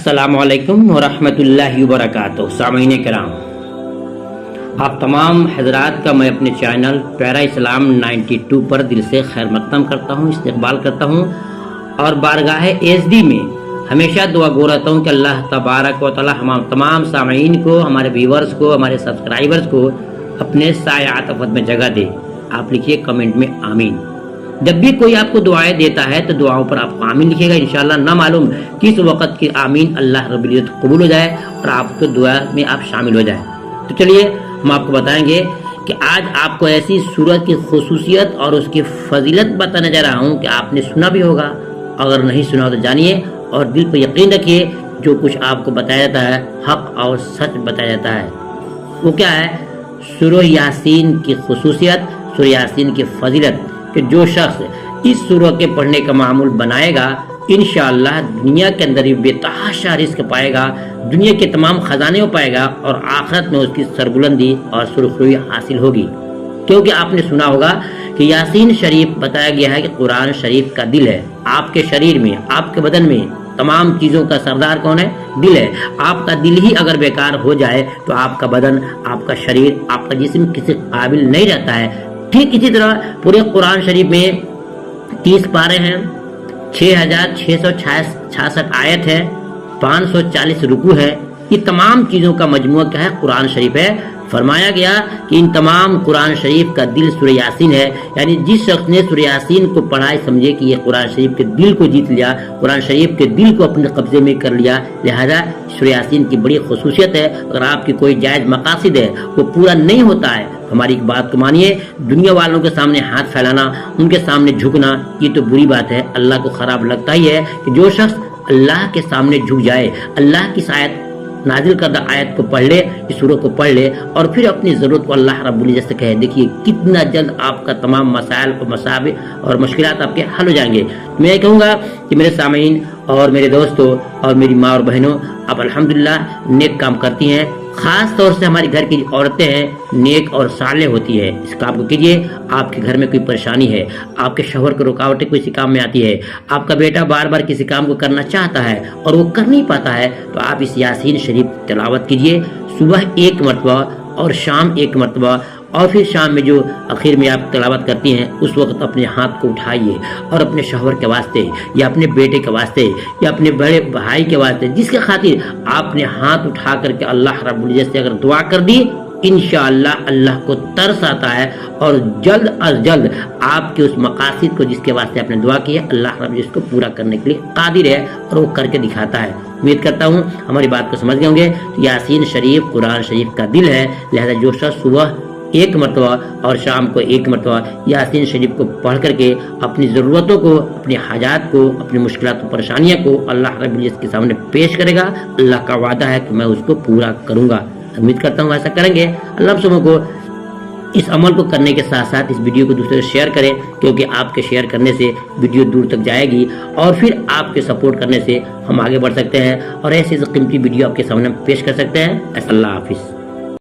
السلام علیکم ورحمۃ اللہ وبرکاتہ۔ سامعین کرام، آپ تمام حضرات کا میں اپنے چینل پیارا اسلام 92 پر دل سے خیر مقدم کرتا ہوں، استقبال کرتا ہوں اور بارگاہ ایزدی میں ہمیشہ دعا گو رہتا ہوں کہ اللہ تبارک و تعالی ہم تمام سامعین کو، ہمارے ویورز کو، ہمارے سبسکرائبرز کو اپنے سایہ عطفت میں جگہ دے۔ آپ لکھیے کمنٹ میں آمین۔ جب بھی کوئی آپ کو دعائیں دیتا ہے تو دعاؤں پر آپ آمین لکھیے گا، انشاءاللہ نہ معلوم کس وقت کی آمین اللہ رب العزت قبول ہو جائے اور آپ کو دعا میں آپ شامل ہو جائیں۔ تو چلیے ہم آپ کو بتائیں گے کہ آج آپ کو ایسی سورت کی خصوصیت اور اس کی فضیلت بتانے جا رہا ہوں کہ آپ نے سنا بھی ہوگا، اگر نہیں سنا تو جانیے اور دل پر یقین رکھیے، جو کچھ آپ کو بتایا جاتا ہے حق اور سچ بتایا جاتا ہے۔ وہ کیا ہے؟ سورہ یاسین کی خصوصیت، سورہ یاسین کی فضیلت، کہ جو شخص اس سورہ کے پڑھنے کا معمول بنائے گا انشاءاللہ دنیا کے اندر ہی بے تحاشا رزق پائے گا، دنیا کے تمام خزانے کو پائے گا اور آخرت میں اس کی سربلندی اور سرخروئی حاصل ہوگی۔ کیونکہ آپ نے سنا ہوگا کہ یاسین شریف بتایا گیا ہے کہ قرآن شریف کا دل ہے۔ آپ کے شریر میں، آپ کے بدن میں تمام چیزوں کا سردار کون ہے؟ دل ہے۔ آپ کا دل ہی اگر بیکار ہو جائے تو آپ کا بدن، آپ کا شریر، آپ کا جسم کسی قابل نہیں رہتا ہے۔ ٹھیک اسی طرح پورے قرآن شریف میں 30 پارے ہیں، 6666 آیت ہے، 540 رکوع ہے۔ یہ تمام چیزوں کا مجموعہ کیا ہے؟ قرآن شریف ہے۔ فرمایا گیا کہ ان تمام قرآن شریف کا دل سورہ یاسین ہے، یعنی جس شخص نے سورہ یاسین کو پڑھا ہے سمجھے کہ یہ قرآن شریف کے دل کو جیت لیا، قرآن شریف کے دل کو اپنے قبضے میں کر لیا۔ لہذا سورہ یاسین کی بڑی خصوصیت ہے۔ اگر آپ کی کوئی جائز مقاصد ہے وہ پورا نہیں ہوتا ہے، ہماری ایک بات کو مانیے، دنیا والوں کے سامنے ہاتھ پھیلانا، ان کے سامنے جھکنا، یہ تو بری بات ہے، اللہ کو خراب لگتا ہی ہے کہ جو شخص اللہ کے سامنے جھک جائے، اللہ کی آیت نازل کردہ آیت کو پڑھ لے، اس سورہ کو پڑھ لے اور پھر اپنی ضرورت کو اللہ رب العزت سے کہے، دیکھیے کتنا جلد آپ کا تمام مسائل اور مصائب اور مشکلات آپ کے حل ہو جائیں گے۔ میں کہوں گا کہ میرے سامعین اور میرے دوستوں اور میری ماں اور بہنوں، آپ الحمدللہ نیک کام کرتی ہیں، خاص طور سے ہماری گھر کی عورتیں ہیں نیک اور صالح ہوتی ہے۔ اس کام کو کیجیے۔ آپ کے گھر میں کوئی پریشانی ہے، آپ کے شوہر کو رکاوٹیں کسی کام میں آتی ہے، آپ کا بیٹا بار بار کسی کام کو کرنا چاہتا ہے اور وہ کر نہیں پاتا ہے، تو آپ اس یاسین شریف تلاوت کیجیے، صبح 1 مرتبہ اور شام 1 مرتبہ، اور پھر شام میں جو آخر میں آپ تلاوت کرتی ہیں اس وقت اپنے ہاتھ کو اٹھائیے اور اپنے شوہر کے واسطے یا اپنے بیٹے کے واسطے یا اپنے بڑے بھائی کے واسطے، جس کے خاطر آپ نے ہاتھ اٹھا کر کے اللہ رب العزت سے اگر دعا کر دی، انشاءاللہ اللہ کو ترس آتا ہے اور جلد از جلد آپ کے اس مقاصد کو جس کے واسطے آپ نے دعا کی ہے اللہ رب العزت کو پورا کرنے کے لیے قادر ہے اور وہ کر کے دکھاتا ہے۔ امید کرتا ہوں ہماری بات کو سمجھ گئے ہوں گے۔ یاسین شریف قرآن شریف کا دل ہے، لہذا جو شخص صبح 1 مرتبہ اور شام کو 1 مرتبہ یاسین شریف کو پڑھ کر کے اپنی ضرورتوں کو، اپنی حاجات کو، اپنی مشکلات و پریشانیاں کو اللہ رب العزت کے سامنے پیش کرے گا، اللہ کا وعدہ ہے کہ میں اس کو پورا کروں گا۔ امید کرتا ہوں ایسا کریں گے۔ اللہ آپ سبوں کو اس عمل کو کرنے کے ساتھ ساتھ اس ویڈیو کو دوسرے سے شیئر کریں، کیونکہ آپ کے شیئر کرنے سے ویڈیو دور تک جائے گی اور پھر آپ کے سپورٹ کرنے سے ہم آگے بڑھ سکتے ہیں اور ایسے قیمتی ویڈیو آپ کے سامنے پیش کر سکتے ہیں۔ اللہ حافظ۔